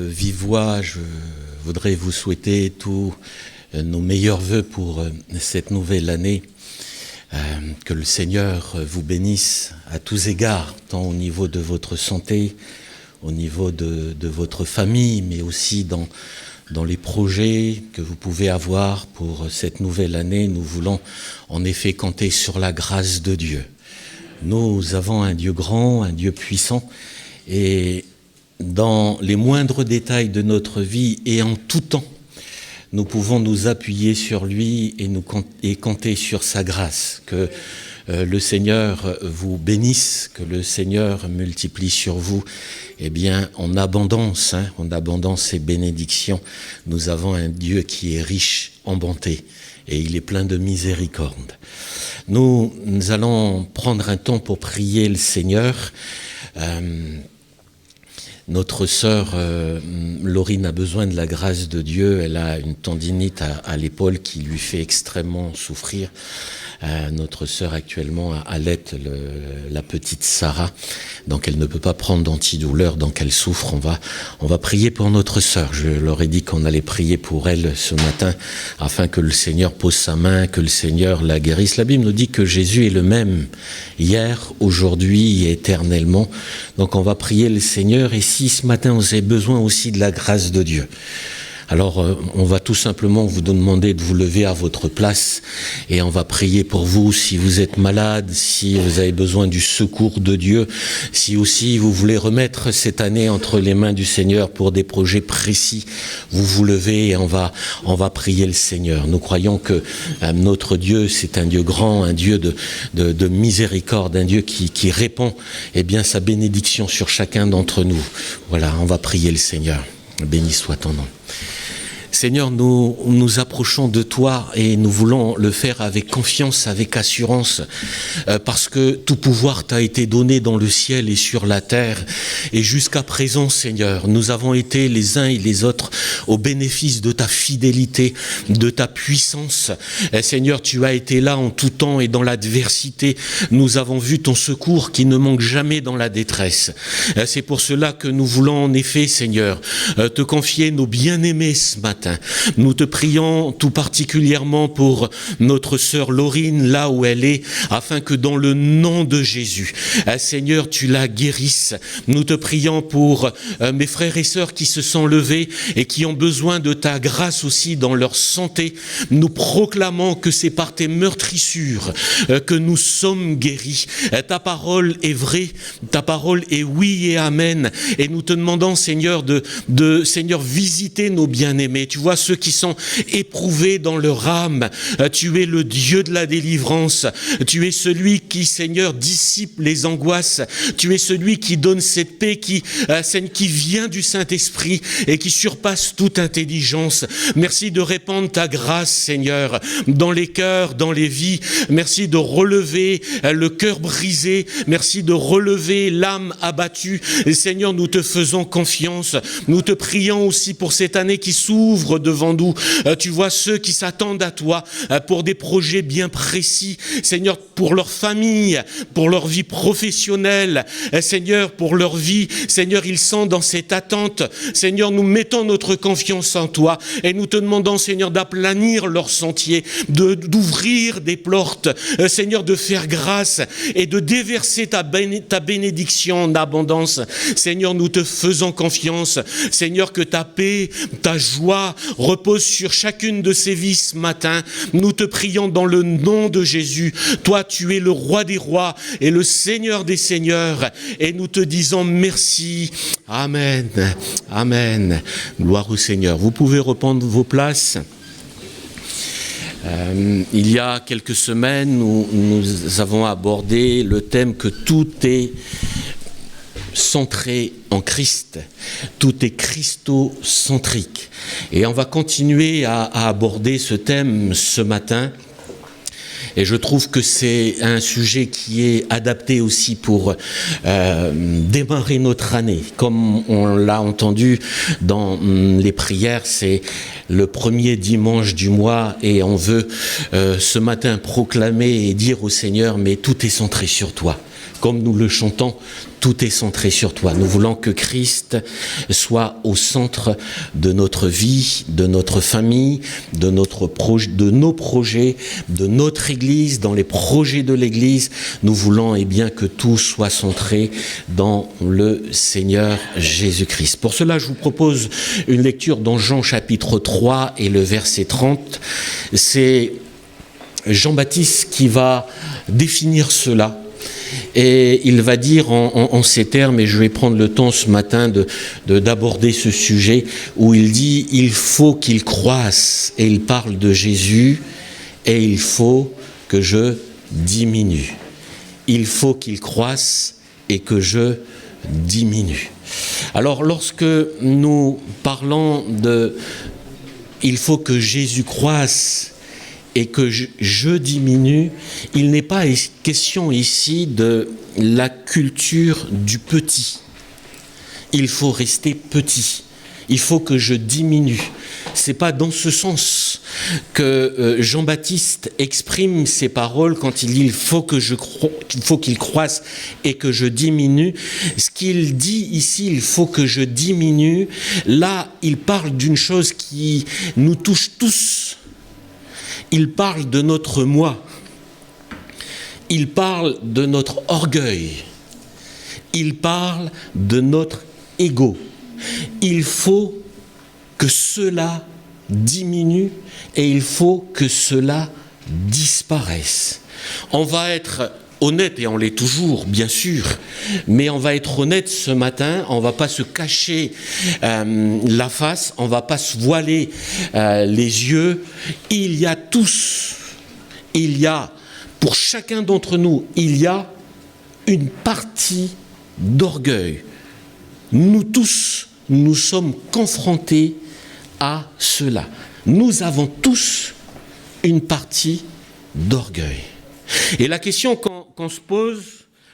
vive voix, je voudrais vous souhaiter tous nos meilleurs vœux pour cette nouvelle année. Que le Seigneur vous bénisse à tous égards, tant au niveau de votre santé, au niveau de votre famille, mais aussi dans les projets que vous pouvez avoir pour cette nouvelle année. Nous voulons en effet compter sur la grâce de Dieu. Nous avons un Dieu grand, un Dieu puissant, et dans les moindres détails de notre vie et en tout temps, nous pouvons nous appuyer sur lui et compter sur sa grâce. Que le Seigneur vous bénisse, que le Seigneur multiplie sur vous, en abondance, et bénédictions. Nous avons un Dieu qui est riche en bonté et il est plein de miséricorde. Nous allons prendre un temps pour prier le Seigneur. Notre sœur Laurine a besoin de la grâce de Dieu. Elle a une tendinite à l'épaule qui lui fait extrêmement souffrir. Notre sœur actuellement allait la petite Sarah, donc elle ne peut pas prendre d'antidouleur, donc elle souffre. On va prier pour notre sœur. Je leur ai dit qu'on allait prier pour elle ce matin afin que le Seigneur pose sa main, que le Seigneur la guérisse. La Bible nous dit que Jésus est le même hier, aujourd'hui et éternellement. Donc on va prier le Seigneur. Et si ce matin vous avez besoin aussi de la grâce de Dieu, alors on va tout simplement vous demander de vous lever à votre place et on va prier pour vous. Si vous êtes malade, si vous avez besoin du secours de Dieu, si aussi vous voulez remettre cette année entre les mains du Seigneur pour des projets précis, vous vous levez et on va prier le Seigneur. Nous croyons que notre Dieu, c'est un Dieu grand, un Dieu de miséricorde, un Dieu qui répand sa bénédiction sur chacun d'entre nous. Voilà, on va prier le Seigneur. Béni soit ton nom. Seigneur, nous nous approchons de toi et nous voulons le faire avec confiance, avec assurance, parce que tout pouvoir t'a été donné dans le ciel et sur la terre. Et jusqu'à présent, Seigneur, nous avons été les uns et les autres au bénéfice de ta fidélité, de ta puissance. Et Seigneur, tu as été là en tout temps et dans l'adversité. Nous avons vu ton secours qui ne manque jamais dans la détresse. C'est pour cela que nous voulons en effet, Seigneur, te confier nos bien-aimés ce matin. Nous te prions tout particulièrement pour notre sœur Laurine, là où elle est, afin que dans le nom de Jésus, Seigneur, tu la guérisses. Nous te prions pour mes frères et sœurs qui se sont levés et qui ont besoin de ta grâce aussi dans leur santé. Nous proclamons que c'est par tes meurtrissures que nous sommes guéris. Ta parole est vraie, ta parole est oui et amen. Et nous te demandons, Seigneur, de Seigneur, visiter nos bien-aimés. Tu vois ceux qui sont éprouvés dans leur âme. Tu es le Dieu de la délivrance. Tu es celui qui, Seigneur, dissipe les angoisses. Tu es celui qui donne cette paix qui vient du Saint-Esprit et qui surpasse toute intelligence. Merci de répandre ta grâce, Seigneur, dans les cœurs, dans les vies. Merci de relever le cœur brisé. Merci de relever l'âme abattue. Et Seigneur, nous te faisons confiance. Nous te prions aussi pour cette année qui s'ouvre devant nous. Tu vois ceux qui s'attendent à toi pour des projets bien précis. Seigneur, pour leur famille, pour leur vie professionnelle. Seigneur, pour leur vie. Seigneur, ils sont dans cette attente. Seigneur, nous mettons notre confiance en toi et nous te demandons, Seigneur, d'aplanir leur sentier, d'ouvrir des portes. Seigneur, de faire grâce et de déverser ta bénédiction en abondance. Seigneur, nous te faisons confiance. Seigneur, que ta paix, ta joie repose sur chacune de ces vies ce matin. Nous te prions dans le nom de Jésus. Toi, tu es le roi des rois et le Seigneur des seigneurs. Et nous te disons merci. Amen. Amen. Gloire au Seigneur. Vous pouvez reprendre vos places. Il y a quelques semaines, nous avons abordé le thème que tout est centré en Christ. Tout est christocentrique. Et on va continuer à aborder ce thème ce matin. Et je trouve que c'est un sujet qui est adapté aussi pour démarrer notre année. Comme on l'a entendu dans les prières, c'est le premier dimanche du mois et on veut ce matin proclamer et dire au Seigneur, mais tout est centré sur toi. Comme nous le chantons, tout est centré sur toi. Nous voulons que Christ soit au centre de notre vie, de notre famille, de nos projets, de notre Église, dans les projets de l'Église. Nous voulons bien que tout soit centré dans le Seigneur Jésus-Christ. Pour cela, je vous propose une lecture dans Jean chapitre 3 et le verset 30. C'est Jean-Baptiste qui va définir cela. Et il va dire en ces termes, et je vais prendre le temps ce matin d'aborder ce sujet, où il dit « il faut qu'il croisse », et il parle de Jésus, et il faut que je diminue. Il faut qu'il croisse et que je diminue. Alors lorsque nous parlons de « il faut que Jésus croisse », et que je diminue, il n'est pas question ici de la culture du petit. Il faut rester petit. Il faut que je diminue. C'est pas dans ce sens que Jean-Baptiste exprime ses paroles quand il dit il faut qu'il croisse et que je diminue. Ce qu'il dit ici, il faut que je diminue. Là, il parle d'une chose qui nous touche tous. Il parle de notre moi, il parle de notre orgueil, il parle de notre ego. Il faut que cela diminue et il faut que cela disparaisse. On va être honnête, et on l'est toujours, bien sûr, mais on va être honnête ce matin, on ne va pas se cacher la face, on ne va pas se voiler les yeux. Il y a pour chacun d'entre nous, il y a une partie d'orgueil. Nous tous, nous sommes confrontés à cela. Nous avons tous une partie d'orgueil. Et la question qu'on se pose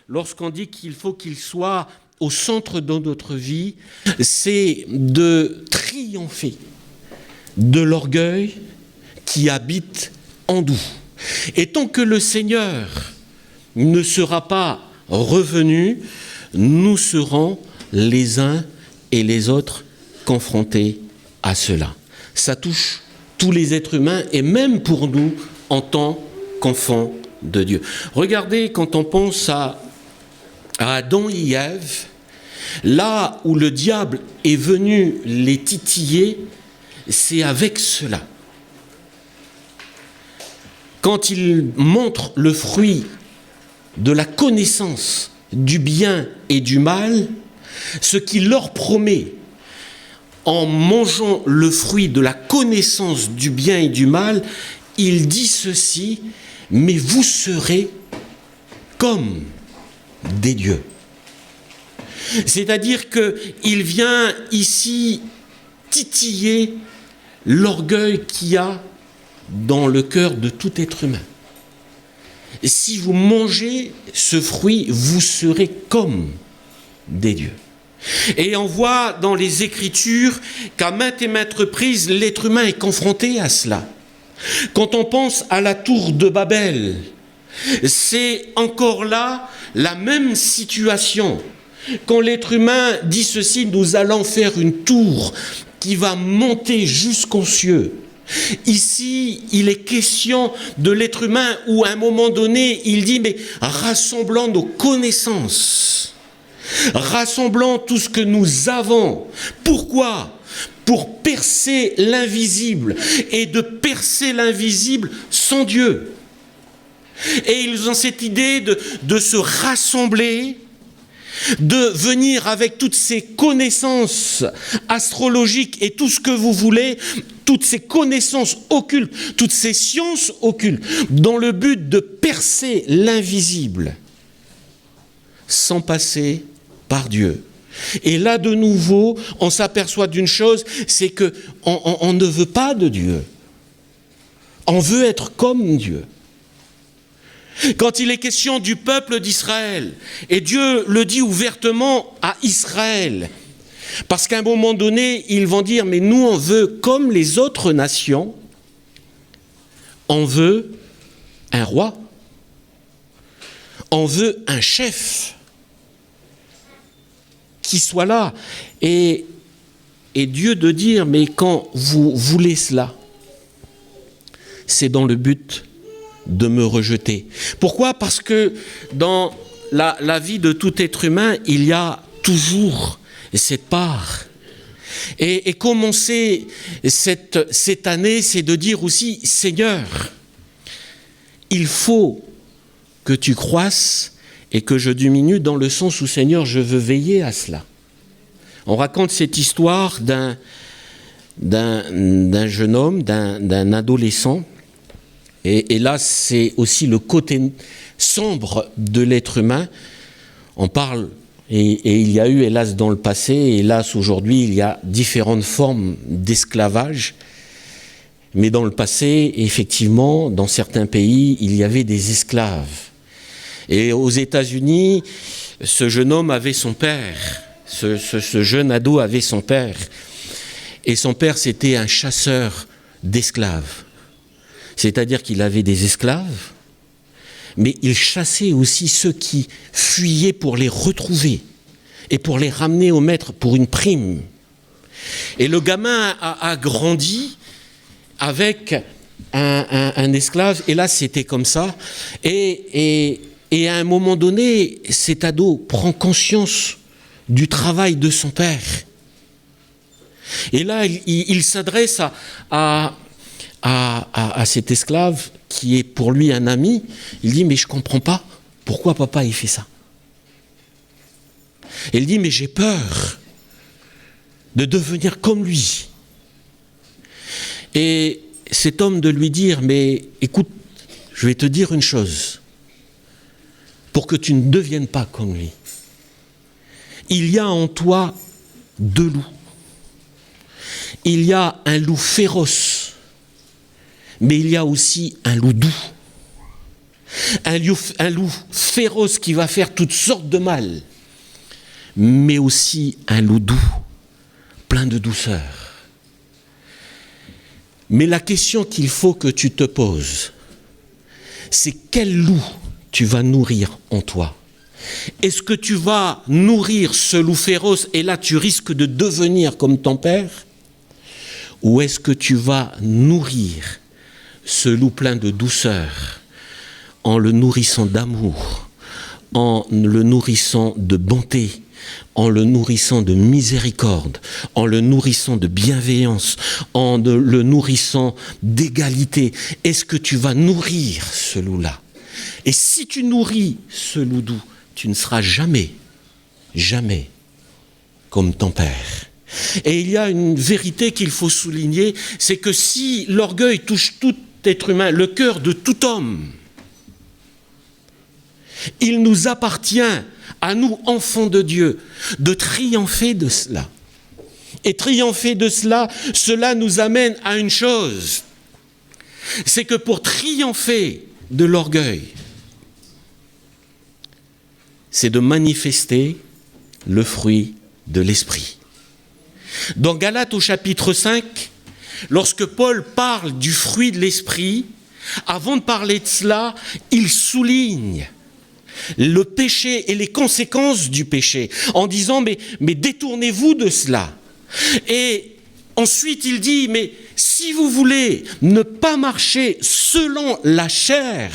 lorsqu'on dit qu'il faut qu'il soit au centre de notre vie, c'est de triompher de l'orgueil qui habite en nous. Et tant que le Seigneur ne sera pas revenu, nous serons les uns et les autres confrontés à cela. Ça touche tous les êtres humains et même pour nous en tant qu'enfants de Dieu. Regardez, quand on pense à Adam et Ève, là où le diable est venu les titiller, c'est avec cela. Quand il montre le fruit de la connaissance du bien et du mal, ce qu'il leur promet en mangeant le fruit de la connaissance du bien et du mal, il dit ceci: mais vous serez comme des dieux. C'est-à-dire qu'il vient ici titiller l'orgueil qu'il y a dans le cœur de tout être humain. Si vous mangez ce fruit, vous serez comme des dieux. Et on voit dans les Écritures qu'à maintes et maintes reprises, l'être humain est confronté à cela. Quand on pense à la tour de Babel, c'est encore là la même situation. Quand l'être humain dit ceci: nous allons faire une tour qui va monter jusqu'aux cieux. Ici, il est question de l'être humain où à un moment donné, il dit: mais rassemblons nos connaissances, rassemblons tout ce que nous avons. Pourquoi ? Pour percer l'invisible, et de percer l'invisible sans Dieu. Et ils ont cette idée de se rassembler, de venir avec toutes ces connaissances astrologiques et tout ce que vous voulez, toutes ces connaissances occultes, toutes ces sciences occultes, dans le but de percer l'invisible, sans passer par Dieu. Et là, de nouveau, on s'aperçoit d'une chose, c'est qu'on ne veut pas de Dieu. On veut être comme Dieu. Quand il est question du peuple d'Israël, et Dieu le dit ouvertement à Israël, parce qu'à un moment donné, ils vont dire: mais nous, on veut, comme les autres nations, on veut un roi. en veut un chef qui soit là. Et Dieu de dire, mais quand vous voulez cela, c'est dans le but de me rejeter. Pourquoi ? Parce que dans la vie de tout être humain, il y a toujours cette part. Et commencer cette année, c'est de dire aussi, Seigneur, il faut que tu croisses et que je diminue, dans le sens où, Seigneur, je veux veiller à cela. On raconte cette histoire d'un jeune homme, d'un adolescent. Et là, c'est aussi le côté sombre de l'être humain. On parle, et il y a eu, hélas, dans le passé, et hélas, aujourd'hui, il y a différentes formes d'esclavage. Mais dans le passé, effectivement, dans certains pays, il y avait des esclaves. Et aux États-Unis, ce jeune homme avait son père. Ce jeune ado avait son père. Et son père, c'était un chasseur d'esclaves. C'est-à-dire qu'il avait des esclaves, mais il chassait aussi ceux qui fuyaient pour les retrouver et pour les ramener au maître pour une prime. Et le gamin a grandi avec un esclave, et là c'était comme ça. Et à un moment donné, cet ado prend conscience du travail de son père. Et là, il s'adresse à cet esclave qui est pour lui un ami. Il dit, mais je ne comprends pas pourquoi papa il fait ça. Et il dit, mais j'ai peur de devenir comme lui. Et cet homme de lui dire, mais écoute, je vais te dire une chose, pour que tu ne deviennes pas comme lui. Il y a en toi deux loups. Il y a un loup féroce, mais il y a aussi un loup doux. Un loup féroce qui va faire toutes sortes de mal, mais aussi un loup doux, plein de douceur. Mais la question qu'il faut que tu te poses, c'est quel loup tu vas nourrir en toi ? Est-ce que tu vas nourrir ce loup féroce et là tu risques de devenir comme ton père ? Ou est-ce que tu vas nourrir ce loup plein de douceur en le nourrissant d'amour, en le nourrissant de bonté, en le nourrissant de miséricorde, en le nourrissant de bienveillance, en le nourrissant d'égalité? Est-ce que tu vas nourrir ce loup-là ? Et si tu nourris ce loup doux, tu ne seras jamais comme ton père. Et il y a une vérité qu'il faut souligner, c'est que si l'orgueil touche tout être humain, le cœur de tout homme, il nous appartient, à nous, enfants de Dieu, de triompher de cela. Et triompher de cela, cela nous amène à une chose, c'est que pour triompher de l'orgueil, c'est de manifester le fruit de l'esprit. Dans Galates au chapitre 5, lorsque Paul parle du fruit de l'esprit, avant de parler de cela, il souligne le péché et les conséquences du péché, en disant mais détournez-vous de cela. Et ensuite il dit, mais si vous voulez ne pas marcher selon la chair,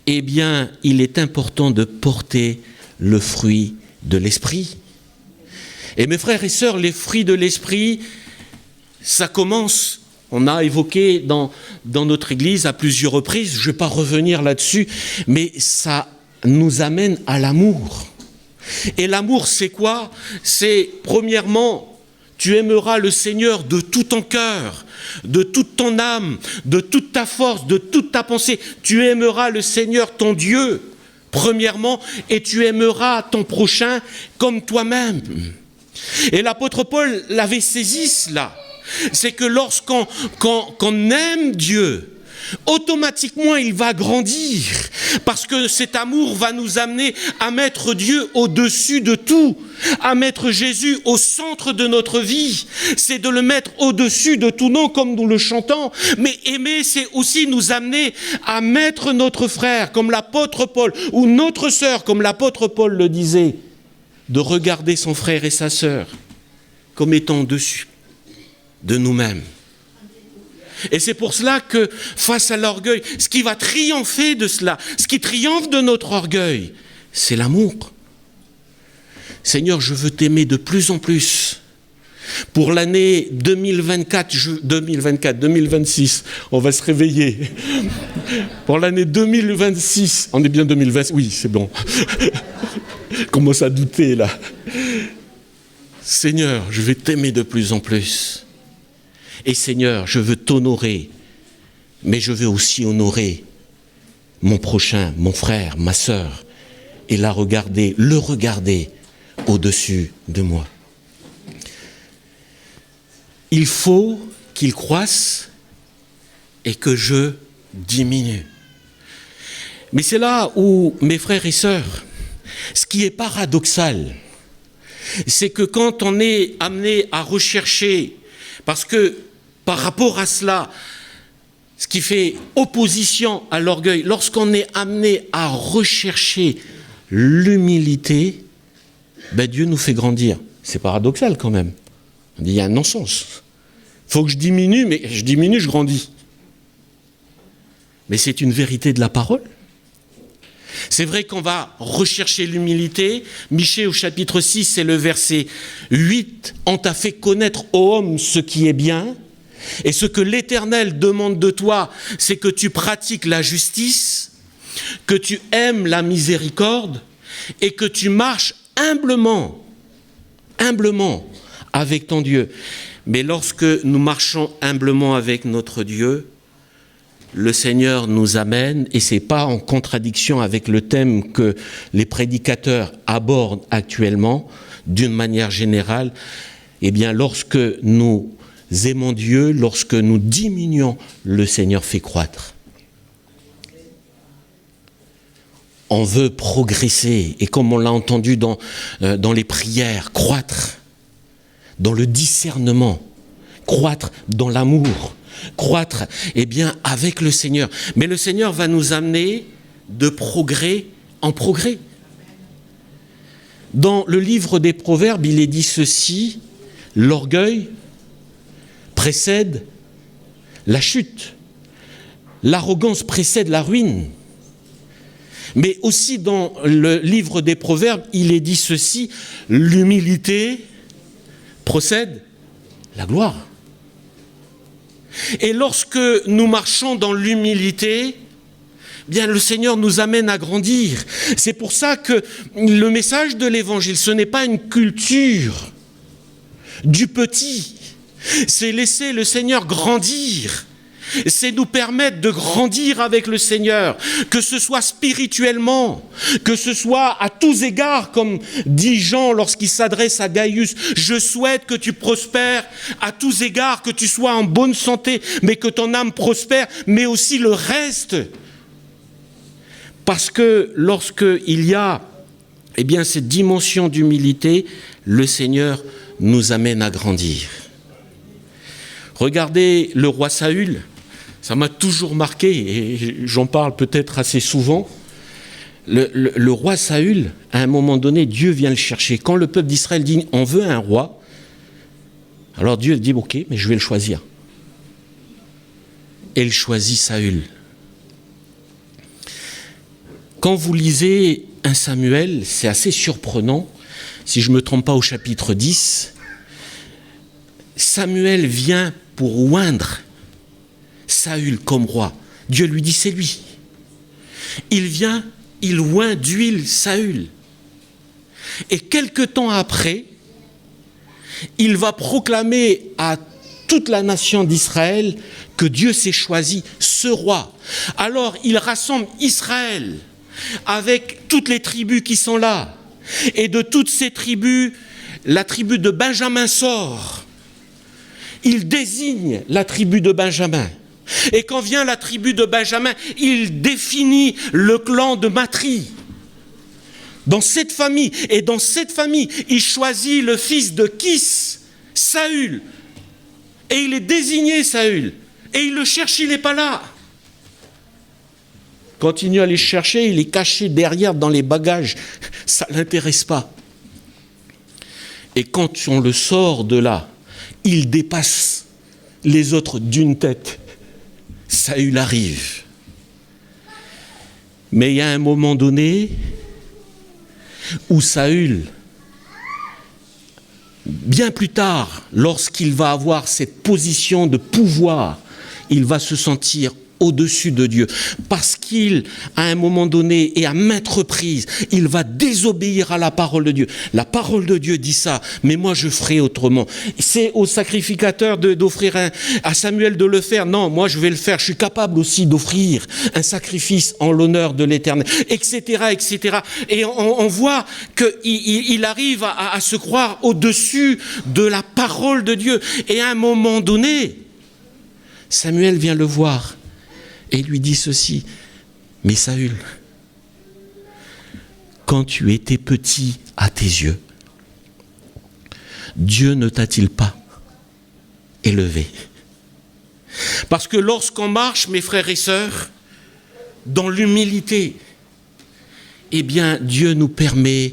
eh bien il est important de porter le fruit de l'esprit. Et mes frères et sœurs, les fruits de l'esprit, ça commence, on a évoqué dans notre Église à plusieurs reprises, je ne vais pas revenir là-dessus, mais ça nous amène à l'amour. Et l'amour, c'est quoi ? C'est, premièrement, tu aimeras le Seigneur de tout ton cœur, de toute ton âme, de toute ta force, de toute ta pensée. Tu aimeras le Seigneur, ton Dieu, premièrement, et tu aimeras ton prochain comme toi-même. Et l'apôtre Paul l'avait saisi cela. C'est que lorsqu'on aime Dieu, automatiquement il va grandir. Parce que cet amour va nous amener à mettre Dieu au-dessus de tout, à mettre Jésus au centre de notre vie. C'est de le mettre au-dessus de tout, non comme nous le chantons, mais aimer, c'est aussi nous amener à mettre notre frère, comme l'apôtre Paul, ou notre sœur, comme l'apôtre Paul le disait, de regarder son frère et sa sœur comme étant au-dessus de nous-mêmes. Et c'est pour cela que, face à l'orgueil, ce qui va triompher de cela, ce qui triomphe de notre orgueil, c'est l'amour. Seigneur, je veux t'aimer de plus en plus. Pour l'année 2026, on va se réveiller. Pour l'année 2026, on est bien 2020, oui, c'est bon. Commence à douter, là. Seigneur, je vais t'aimer de plus en plus. Et Seigneur, je veux t'honorer, mais je veux aussi honorer mon prochain, mon frère, ma sœur, et le regarder au-dessus de moi. Il faut qu'il croisse et que je diminue. Mais c'est là où, mes frères et sœurs, ce qui est paradoxal, c'est que quand on est amené à rechercher, parce que par rapport à cela, ce qui fait opposition à l'orgueil, lorsqu'on est amené à rechercher l'humilité, Dieu nous fait grandir. C'est paradoxal quand même. On dit, il y a un non-sens. Il faut que je diminue, mais je diminue, je grandis. Mais c'est une vérité de la parole. C'est vrai qu'on va rechercher l'humilité. Michée au chapitre 6, c'est le verset 8. « On t'a fait connaître, ô homme, ce qui est bien, et ce que l'Éternel demande de toi, c'est que tu pratiques la justice, que tu aimes la miséricorde, et que tu marches humblement avec ton Dieu. » Mais lorsque nous marchons humblement avec notre Dieu, le Seigneur nous amène, et ce n'est pas en contradiction avec le thème que les prédicateurs abordent actuellement, d'une manière générale, eh bien lorsque nous aimons Dieu, lorsque nous diminuons, le Seigneur fait croître. On veut progresser, et comme on l'a entendu dans les prières, croître dans le discernement, croître dans l'amour, croître avec le Seigneur. Mais le Seigneur va nous amener de progrès en progrès. Dans le livre des Proverbes, il est dit ceci: l'orgueil précède la chute, l'arrogance précède la ruine. Mais aussi dans le livre des Proverbes, il est dit ceci: l'humilité procède la gloire. Et lorsque nous marchons dans l'humilité, bien le Seigneur nous amène à grandir. C'est pour ça que le message de l'Évangile, ce n'est pas une culture du petit, c'est laisser le Seigneur grandir. C'est nous permettre de grandir avec le Seigneur, que ce soit spirituellement, que ce soit à tous égards, comme dit Jean lorsqu'il s'adresse à Gaius. Je souhaite que tu prospères à tous égards, que tu sois en bonne santé, mais que ton âme prospère, mais aussi le reste. Parce que lorsqu'il y a cette dimension d'humilité, le Seigneur nous amène à grandir. Regardez le roi Saül. Ça m'a toujours marqué, et j'en parle peut-être assez souvent. Le roi Saül, à un moment donné, Dieu vient le chercher. Quand le peuple d'Israël dit « on veut un roi », alors Dieu dit « ok, mais je vais le choisir ». Et il choisit Saül. Quand vous lisez 1 Samuel, c'est assez surprenant. Si je ne me trompe pas, au chapitre 10, Samuel vient pour oindre Saül comme roi. Dieu lui dit, c'est lui. Il vient, il oint d'huile Saül. Et quelque temps après, il va proclamer à toute la nation d'Israël que Dieu s'est choisi ce roi. Alors il rassemble Israël avec toutes les tribus qui sont là. Et de toutes ces tribus, la tribu de Benjamin sort. Il désigne la tribu de Benjamin. Et quand vient la tribu de Benjamin, il définit le clan de Matri. Dans cette famille, et dans cette famille, il choisit le fils de Kis, Saül. Et il est désigné Saül. Et il le cherche, il n'est pas là. Continue à les chercher, il est caché derrière dans les bagages. Ça ne l'intéresse pas. Et quand on le sort de là, il dépasse les autres d'une tête. Saül arrive. Mais il y a un moment donné où Saül, bien plus tard, lorsqu'il va avoir cette position de pouvoir, il va se sentir au-dessus de Dieu, parce qu'il, à un moment donné et à maintes reprises, il va désobéir à la parole de Dieu. La parole de Dieu dit ça, mais moi je ferai autrement. C'est au sacrificateur d'offrir à Samuel de le faire. Non, moi je vais le faire. Je suis capable aussi d'offrir un sacrifice en l'honneur de l'Éternel, etc., etc. Et on voit qu'il arrive à se croire au-dessus de la parole de Dieu. Et à un moment donné, Samuel vient le voir et lui dit ceci: mais Saül, quand tu étais petit à tes yeux, Dieu ne t'a-t-il pas élevé? Parce que lorsqu'on marche, mes frères et sœurs, dans l'humilité, eh bien Dieu nous permet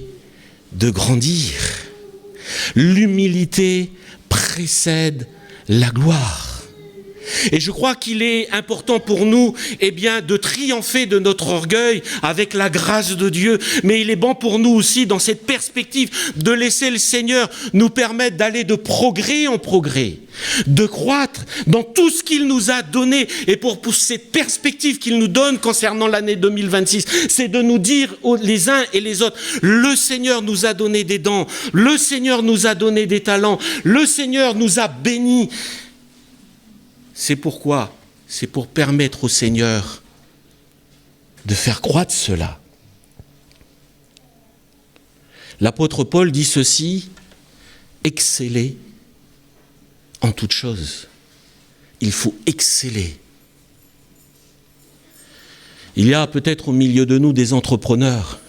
de grandir. L'humilité précède la gloire. Et je crois qu'il est important pour nous, eh bien, de triompher de notre orgueil avec la grâce de Dieu. Mais il est bon pour nous aussi, dans cette perspective, de laisser le Seigneur nous permettre d'aller de progrès en progrès, de croître dans tout ce qu'il nous a donné. Et pour cette perspective qu'il nous donne concernant l'année 2026, c'est de nous dire les uns et les autres: le Seigneur nous a donné des dons, le Seigneur nous a donné des talents, le Seigneur nous a bénis. C'est pourquoi, c'est pour permettre au Seigneur de faire croître cela. L'apôtre Paul dit ceci: exceller en toutes choses. Il faut exceller. Il y a peut-être au milieu de nous des entrepreneurs.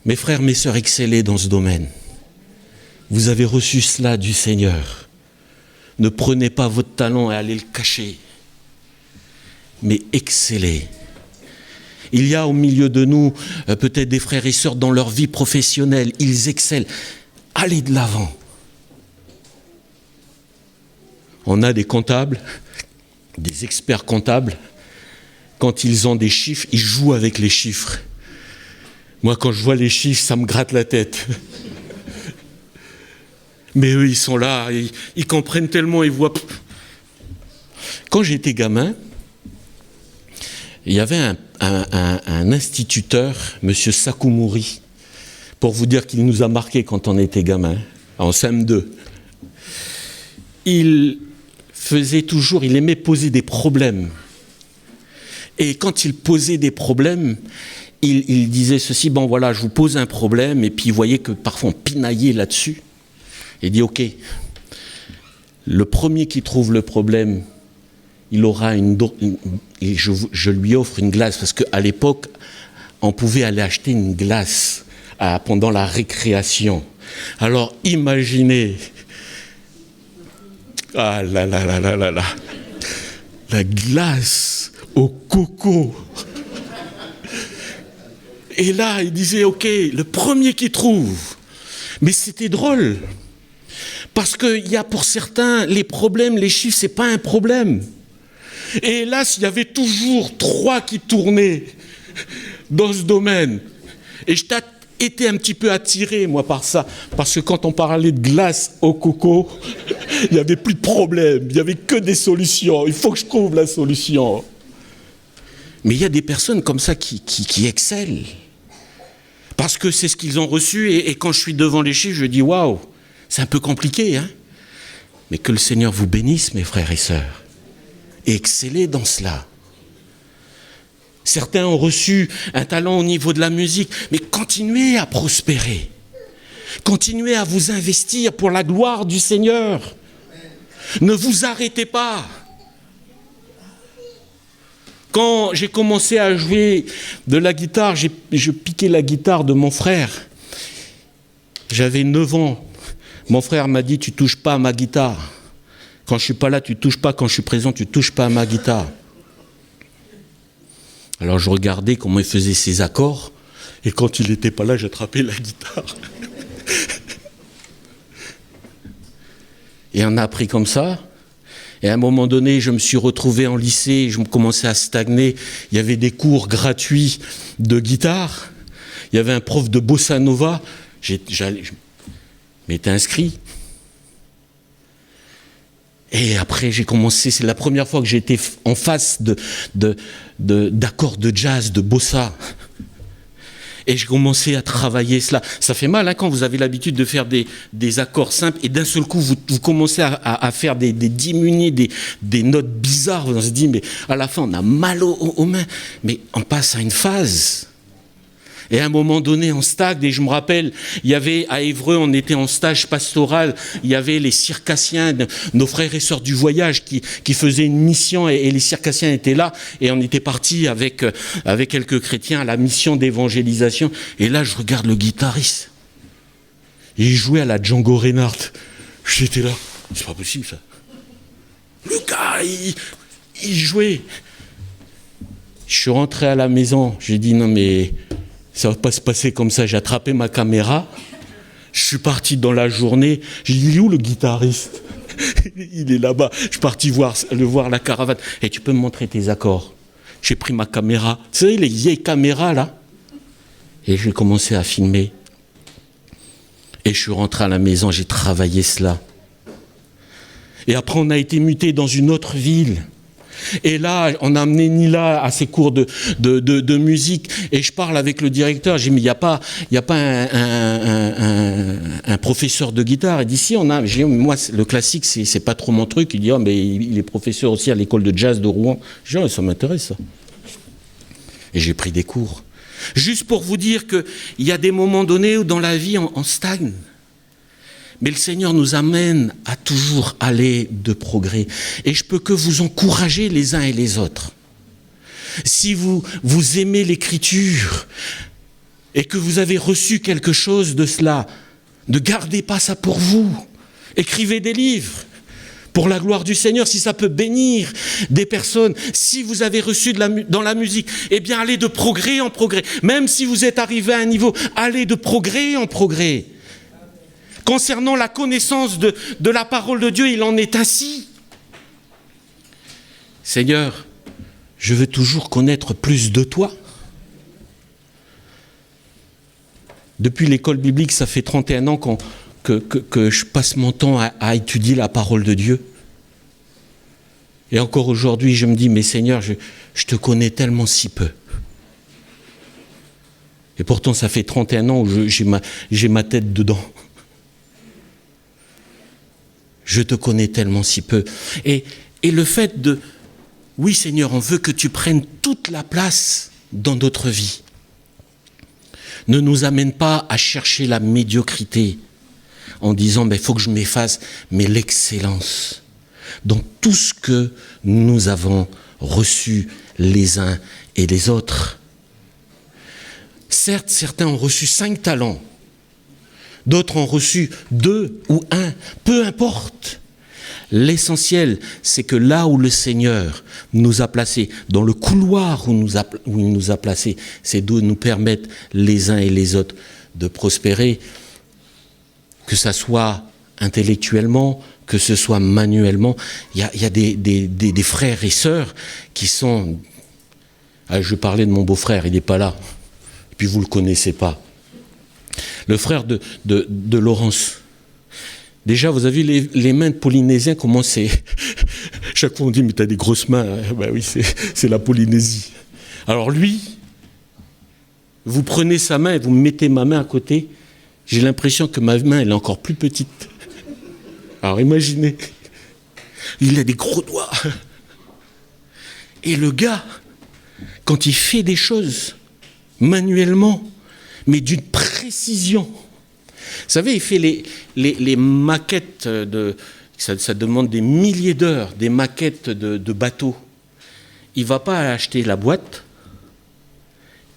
Mes frères, mes sœurs, excellez dans ce domaine. Vous avez reçu cela du Seigneur. Ne prenez pas votre talent et allez le cacher, mais excellez. Il y a au milieu de nous peut-être des frères et sœurs dans leur vie professionnelle, ils excellent. Allez de l'avant. On a des comptables, des experts comptables. Quand ils ont des chiffres, ils jouent avec les chiffres. Moi, quand je vois les chiffres, ça me gratte la tête. Mais eux, ils sont là, ils comprennent tellement, ils voient. Quand j'étais gamin, il y avait un instituteur, M. Sakumuri, pour vous dire qu'il nous a marqués quand on était gamin, en CM2. Il aimait poser des problèmes. Et quand il posait des problèmes, il disait ceci: bon voilà, je vous pose un problème, et puis vous voyez que parfois on pinaillait là-dessus. Il dit: ok, le premier qui trouve le problème, il aura je lui offre une glace, parce qu'à l'époque, on pouvait aller acheter une glace pendant la récréation. Alors imaginez, ah là là là là là là, la glace au coco. Et là, il disait: ok, le premier qui trouve. Mais c'était drôle. Parce qu'il y a pour certains, les problèmes, les chiffres, c'est pas un problème. Et hélas, il y avait toujours 3 qui tournaient dans ce domaine. Et je été un petit peu attiré, moi, par ça. Parce que quand on parlait de glace au coco, il n'y avait plus de problème. Il n'y avait que des solutions. Il faut que je trouve la solution. Mais il y a des personnes comme ça qui excellent. Parce que c'est ce qu'ils ont reçu. Et quand je suis devant les chiffres, je dis: waouh, c'est un peu compliqué, hein. Mais que le Seigneur vous bénisse, mes frères et sœurs. Et excellez dans cela. Certains ont reçu un talent au niveau de la musique, mais continuez à prospérer. Continuez à vous investir pour la gloire du Seigneur. Ne vous arrêtez pas. Quand j'ai commencé à jouer de la guitare, je piquais la guitare de mon frère. J'avais 9 ans. Mon frère m'a dit, tu touches pas à ma guitare. Quand je suis pas là, tu touches pas. Quand je suis présent, tu touches pas à ma guitare. Alors je regardais comment il faisait ses accords. Et quand il n'était pas là, j'attrapais la guitare. Et on a appris comme ça. Et à un moment donné, je me suis retrouvé en lycée, je commençais à stagner. Il y avait des cours gratuits de guitare. Il y avait un prof de bossa nova. Je m'étais inscrit. Et après, j'ai commencé, c'est la première fois que j'étais en face d'accords de jazz, de bossa. Et j'ai commencé à travailler cela. Ça fait mal quand vous avez l'habitude de faire des accords simples et d'un seul coup, vous commencez à faire des diminués, des notes bizarres. On se dit, mais à la fin, on a mal aux mains. Mais on passe à une phase. Et à un moment donné, on stagne. Et je me rappelle, il y avait à Évreux, on était en stage pastoral, il y avait les circassiens, nos frères et sœurs du voyage qui faisaient une mission et les circassiens étaient là. Et on était partis avec quelques chrétiens à la mission d'évangélisation. Et là, je regarde le guitariste. Il jouait à la Django Reinhardt. J'étais là. C'est pas possible, ça. Le gars, il jouait. Je suis rentré à la maison. J'ai dit, non mais... ça ne va pas se passer comme ça. J'ai attrapé ma caméra. Je suis parti dans la journée. J'ai dit, il est où le guitariste? Il est là-bas. Je suis parti voir la caravane. Et tu peux me montrer tes accords? J'ai pris ma caméra. Tu sais, les vieilles caméras, là. Et j'ai commencé à filmer. Et je suis rentré à la maison. J'ai travaillé cela. Et après, on a été muté dans une autre ville. Et là, on a amené Nila à ses cours de musique. Et je parle avec le directeur. J'ai dit, mais il n'y a pas un professeur de guitare. Il dit, si, on a. J'ai dit, moi, le classique, c'est pas trop mon truc. Il dit, oh, mais il est professeur aussi à l'école de jazz de Rouen. J'ai dit, oh, ça m'intéresse, ça. Et j'ai pris des cours. Juste pour vous dire qu'il y a des moments donnés où dans la vie, on stagne. Mais le Seigneur nous amène à toujours aller de progrès. Et je peux que vous encourager les uns et les autres. Si vous aimez l'Écriture et que vous avez reçu quelque chose de cela, ne gardez pas ça pour vous. Écrivez des livres pour la gloire du Seigneur, si ça peut bénir des personnes. Si vous avez reçu dans la musique, eh bien allez de progrès en progrès. Même si vous êtes arrivé à un niveau, allez de progrès en progrès. Concernant la connaissance de la parole de Dieu, il en est ainsi. Seigneur, je veux toujours connaître plus de toi. Depuis l'école biblique, ça fait 31 ans que je passe mon temps à étudier la parole de Dieu. Et encore aujourd'hui, je me dis, mais Seigneur, je te connais tellement si peu. Et pourtant, ça fait 31 ans où j'ai ma tête dedans. Je te connais tellement si peu. Et le fait de... Oui, Seigneur, on veut que tu prennes toute la place dans notre vie. Ne nous amène pas à chercher la médiocrité en disant, il faut que je m'efface, mais l'excellence dans tout ce que nous avons reçu les uns et les autres. Certes, certains ont reçu 5 talents. D'autres ont reçu 2 ou 1, peu importe. L'essentiel, c'est que là où le Seigneur nous a placés, dans le couloir où il nous a placés, c'est de nous permettre les uns et les autres de prospérer, que ça soit intellectuellement, que ce soit manuellement. Il y a des frères et sœurs qui sont... Ah, je parlais de mon beau-frère, il n'est pas là. Et puis vous ne le connaissez pas. Le frère de Laurence. Déjà, vous avez vu les mains de Polynésiens, comment c'est... Chaque fois on dit, mais t'as des grosses mains. Ben oui, c'est la Polynésie. Alors lui, vous prenez sa main et vous mettez ma main à côté, j'ai l'impression que ma main, elle est encore plus petite. Alors imaginez, il a des gros doigts. Et le gars, quand il fait des choses manuellement, mais d'une précision. Vous savez, il fait les maquettes, ça demande des milliers d'heures, des maquettes de bateaux. il ne va pas acheter la boîte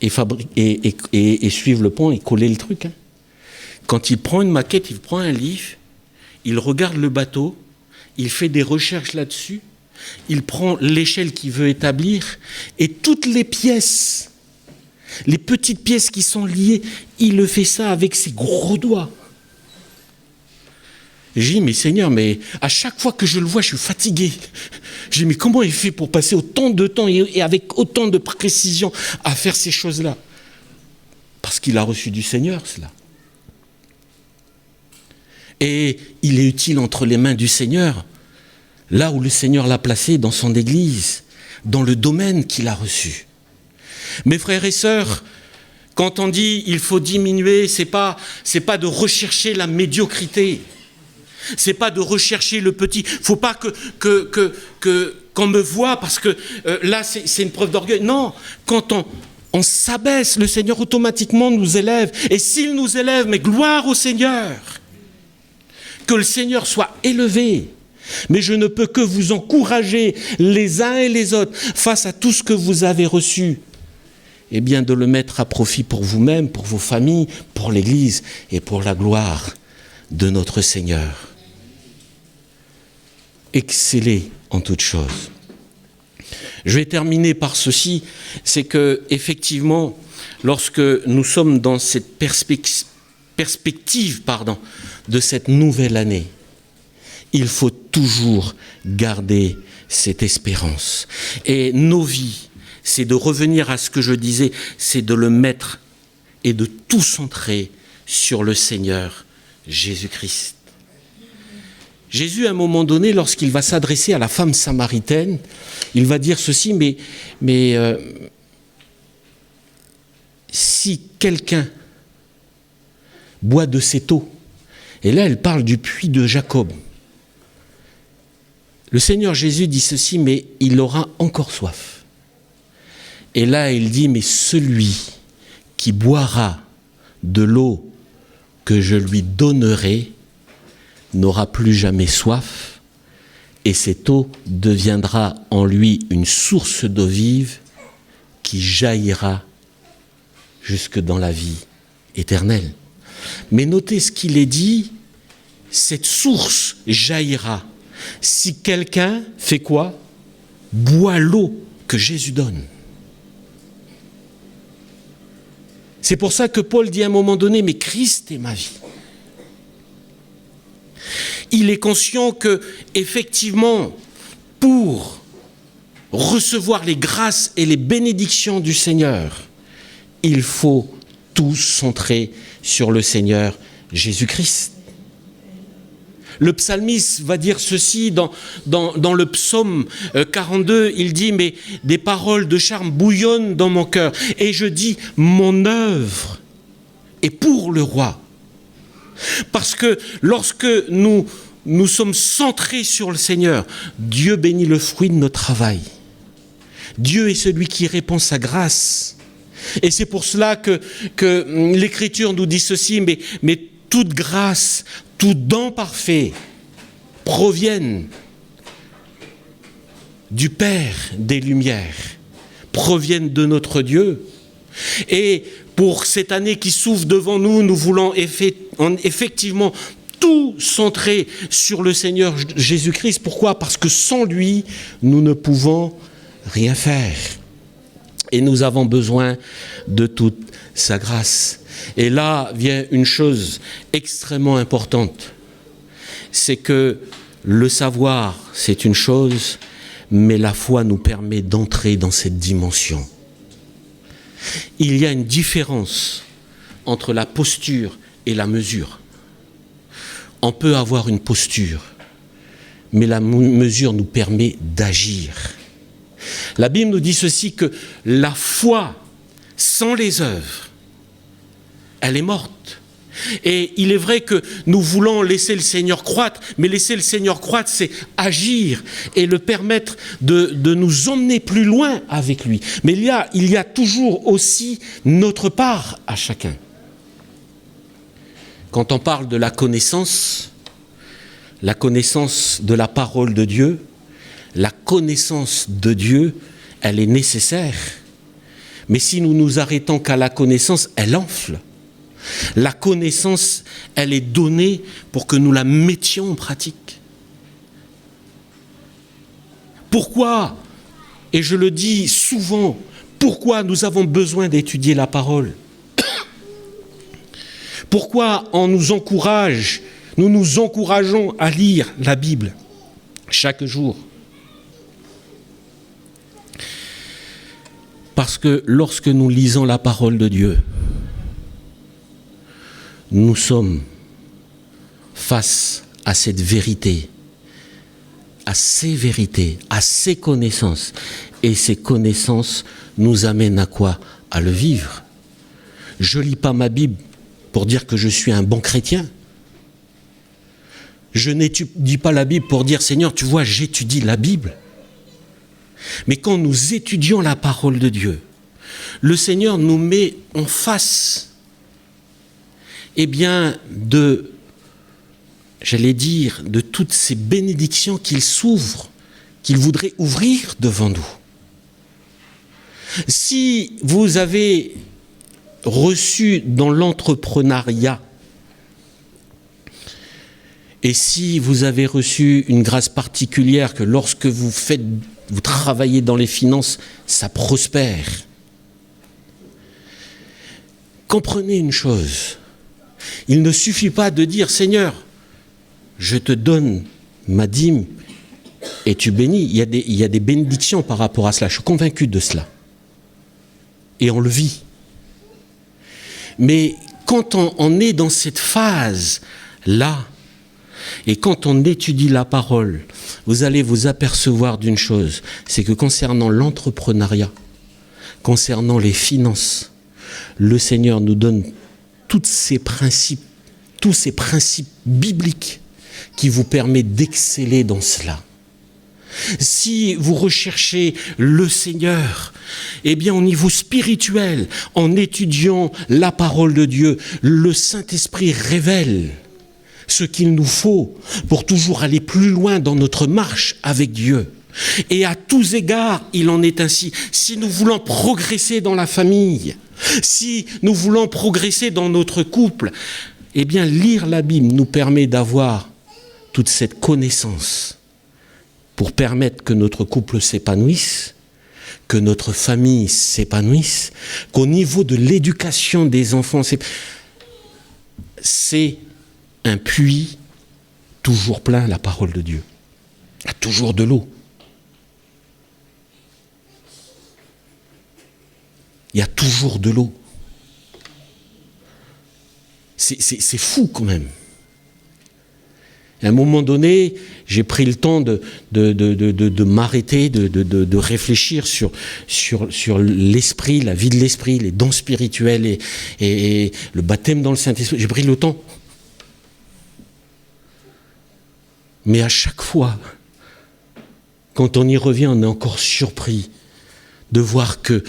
et suivre le pont et coller le truc. Hein. Quand il prend une maquette, il prend un livre, il regarde le bateau, il fait des recherches là-dessus, il prend l'échelle qu'il veut établir et toutes les pièces, les petites pièces qui sont liées, il le fait ça avec ses gros doigts. J'ai dit, mais Seigneur, mais à chaque fois que je le vois, je suis fatigué. J'ai dit, mais comment il fait pour passer autant de temps et avec autant de précision à faire ces choses-là? Parce qu'il a reçu du Seigneur, cela. Et il est utile entre les mains du Seigneur, là où le Seigneur l'a placé dans son Église, dans le domaine qu'il a reçu. Mes frères et sœurs, quand on dit il faut diminuer, c'est pas de rechercher la médiocrité. C'est pas de rechercher le petit. Faut pas qu'on me voit parce que là c'est une preuve d'orgueil. Non, quand on s'abaisse, le Seigneur automatiquement nous élève. Et s'il nous élève, mais gloire au Seigneur. Que le Seigneur soit élevé. Mais je ne peux que vous encourager les uns et les autres face à tout ce que vous avez reçu. Eh bien de le mettre à profit pour vous-même, pour vos familles, pour l'Église et pour la gloire de notre Seigneur. Excellez en toutes choses. Je vais terminer par ceci, c'est que effectivement, lorsque nous sommes dans cette perspective de cette nouvelle année, il faut toujours garder cette espérance. Et nos vies, c'est de revenir à ce que je disais, c'est de le mettre et de tout centrer sur le Seigneur Jésus-Christ. Jésus, à un moment donné, lorsqu'il va s'adresser à la femme samaritaine, il va dire ceci, mais si quelqu'un boit de cette eau, et là elle parle du puits de Jacob, le Seigneur Jésus dit ceci, mais il aura encore soif. Et là il dit, mais celui qui boira de l'eau que je lui donnerai n'aura plus jamais soif, et cette eau deviendra en lui une source d'eau vive qui jaillira jusque dans la vie éternelle. Mais notez ce qu'il est dit, cette source jaillira. Si quelqu'un fait quoi? Boit l'eau que Jésus donne. C'est pour ça que Paul dit à un moment donné, mais Christ est ma vie. Il est conscient que, effectivement, pour recevoir les grâces et les bénédictions du Seigneur, il faut tout centrer sur le Seigneur Jésus-Christ. Le psalmiste va dire ceci dans le psaume 42, il dit, mais des paroles de charme bouillonnent dans mon cœur, et je dis, mon œuvre est pour le roi. Parce que lorsque nous sommes centrés sur le Seigneur, Dieu bénit le fruit de notre travail. Dieu est celui qui répand sa grâce. Et c'est pour cela que l'Écriture nous dit ceci, mais toute grâce, tout don parfait proviennent du Père des Lumières, proviennent de notre Dieu. Et pour cette année qui s'ouvre devant nous, nous voulons effectivement tout centrer sur le Seigneur Jésus-Christ. Pourquoi? Parce que sans lui, nous ne pouvons rien faire. Et nous avons besoin de toute sa grâce. Et là vient une chose extrêmement importante. C'est que le savoir, c'est une chose, mais la foi nous permet d'entrer dans cette dimension. Il y a une différence entre la posture et la mesure. On peut avoir une posture, mais la mesure nous permet d'agir. La Bible nous dit ceci, que la foi sans les œuvres, elle est morte. Et il est vrai que nous voulons laisser le Seigneur croître, mais laisser le Seigneur croître, c'est agir et le permettre de nous emmener plus loin avec lui. Mais il y a toujours aussi notre part à chacun. Quand on parle de la connaissance de la parole de Dieu, la connaissance de Dieu, elle est nécessaire. Mais si nous nous arrêtons qu'à la connaissance, elle enfle. La connaissance, elle est donnée pour que nous la mettions en pratique. Pourquoi, et je le dis souvent, pourquoi nous avons besoin d'étudier la parole? Pourquoi nous nous encourageons à lire la Bible chaque jour? Parce que lorsque nous lisons la parole de Dieu, nous sommes face à cette vérité, à ces vérités, à ces connaissances. Et ces connaissances nous amènent à quoi? À le vivre. Je ne lis pas ma Bible pour dire que je suis un bon chrétien. Je n'étudie pas la Bible pour dire, Seigneur, tu vois, j'étudie la Bible. Mais quand nous étudions la parole de Dieu, le Seigneur nous met en face, j'allais dire, de toutes ces bénédictions qu'il s'ouvre, qu'il voudrait ouvrir devant nous. Si vous avez reçu dans l'entrepreneuriat, et si vous avez reçu une grâce particulière que lorsque vous travaillez dans les finances, ça prospère. Comprenez une chose, il ne suffit pas de dire, Seigneur, je te donne ma dîme et tu bénis. Il y a des bénédictions par rapport à cela, je suis convaincu de cela. Et on le vit. Mais quand on est dans cette phase-là, et quand on étudie la parole, vous allez vous apercevoir d'une chose, c'est que concernant l'entrepreneuriat, concernant les finances, le Seigneur nous donne tous ces principes bibliques qui vous permettent d'exceller dans cela. Si vous recherchez le Seigneur, eh bien au niveau spirituel, en étudiant la parole de Dieu, le Saint-Esprit révèle ce qu'il nous faut pour toujours aller plus loin dans notre marche avec Dieu. Et à tous égards, il en est ainsi. Si nous voulons progresser dans la famille, si nous voulons progresser dans notre couple, eh bien lire la Bible nous permet d'avoir toute cette connaissance pour permettre que notre couple s'épanouisse, que notre famille s'épanouisse, qu'au niveau de l'éducation des enfants, c'est un puits toujours plein, la parole de Dieu. Il y a toujours de l'eau. Il y a toujours de l'eau. C'est fou quand même. À un moment donné, j'ai pris le temps de m'arrêter, de réfléchir sur l'esprit, la vie de l'esprit, les dons spirituels et le baptême dans le Saint-Esprit. J'ai pris le temps. Mais à chaque fois, quand on y revient, on est encore surpris de voir qu'il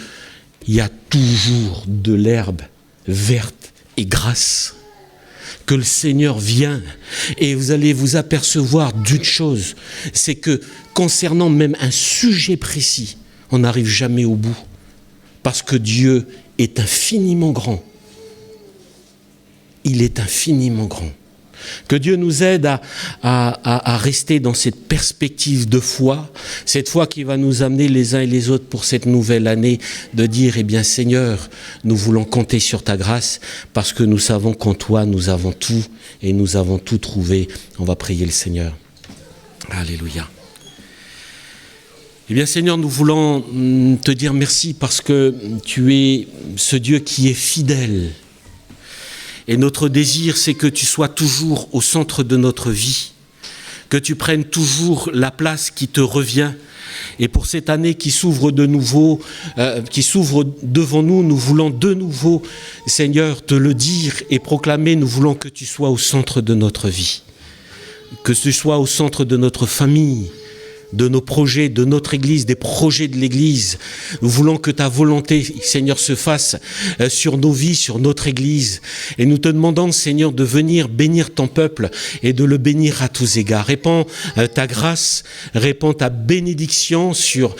y a toujours de l'herbe verte et grasse. Que le Seigneur vient et vous allez vous apercevoir d'une chose, c'est que concernant même un sujet précis, on n'arrive jamais au bout parce que Dieu est infiniment grand. Il est infiniment grand. Que Dieu nous aide à rester dans cette perspective de foi, cette foi qui va nous amener les uns et les autres pour cette nouvelle année, de dire, eh bien Seigneur, nous voulons compter sur ta grâce, parce que nous savons qu'en toi, nous avons tout, et nous avons tout trouvé. On va prier le Seigneur. Alléluia. Eh bien Seigneur, nous voulons te dire merci, parce que tu es ce Dieu qui est fidèle. Et notre désir, c'est que tu sois toujours au centre de notre vie, que tu prennes toujours la place qui te revient. Et pour cette année qui s'ouvre de nouveau, qui s'ouvre devant nous, nous voulons de nouveau, Seigneur, te le dire et proclamer, nous voulons que tu sois au centre de notre vie, que tu sois au centre de notre famille, de nos projets, de notre Église, des projets de l'Église. Nous voulons que ta volonté, Seigneur, se fasse sur nos vies, sur notre Église. Et nous te demandons, Seigneur, de venir bénir ton peuple et de le bénir à tous égards. Répands ta grâce, répands ta bénédiction sur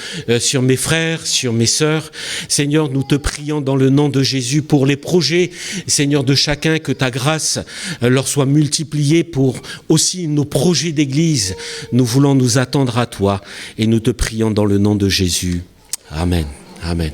mes frères, sur mes sœurs. Seigneur, nous te prions dans le nom de Jésus pour les projets, Seigneur, de chacun, que ta grâce leur soit multipliée pour aussi nos projets d'Église. Nous voulons nous attendre à toi et nous te prions dans le nom de Jésus. Amen. Amen.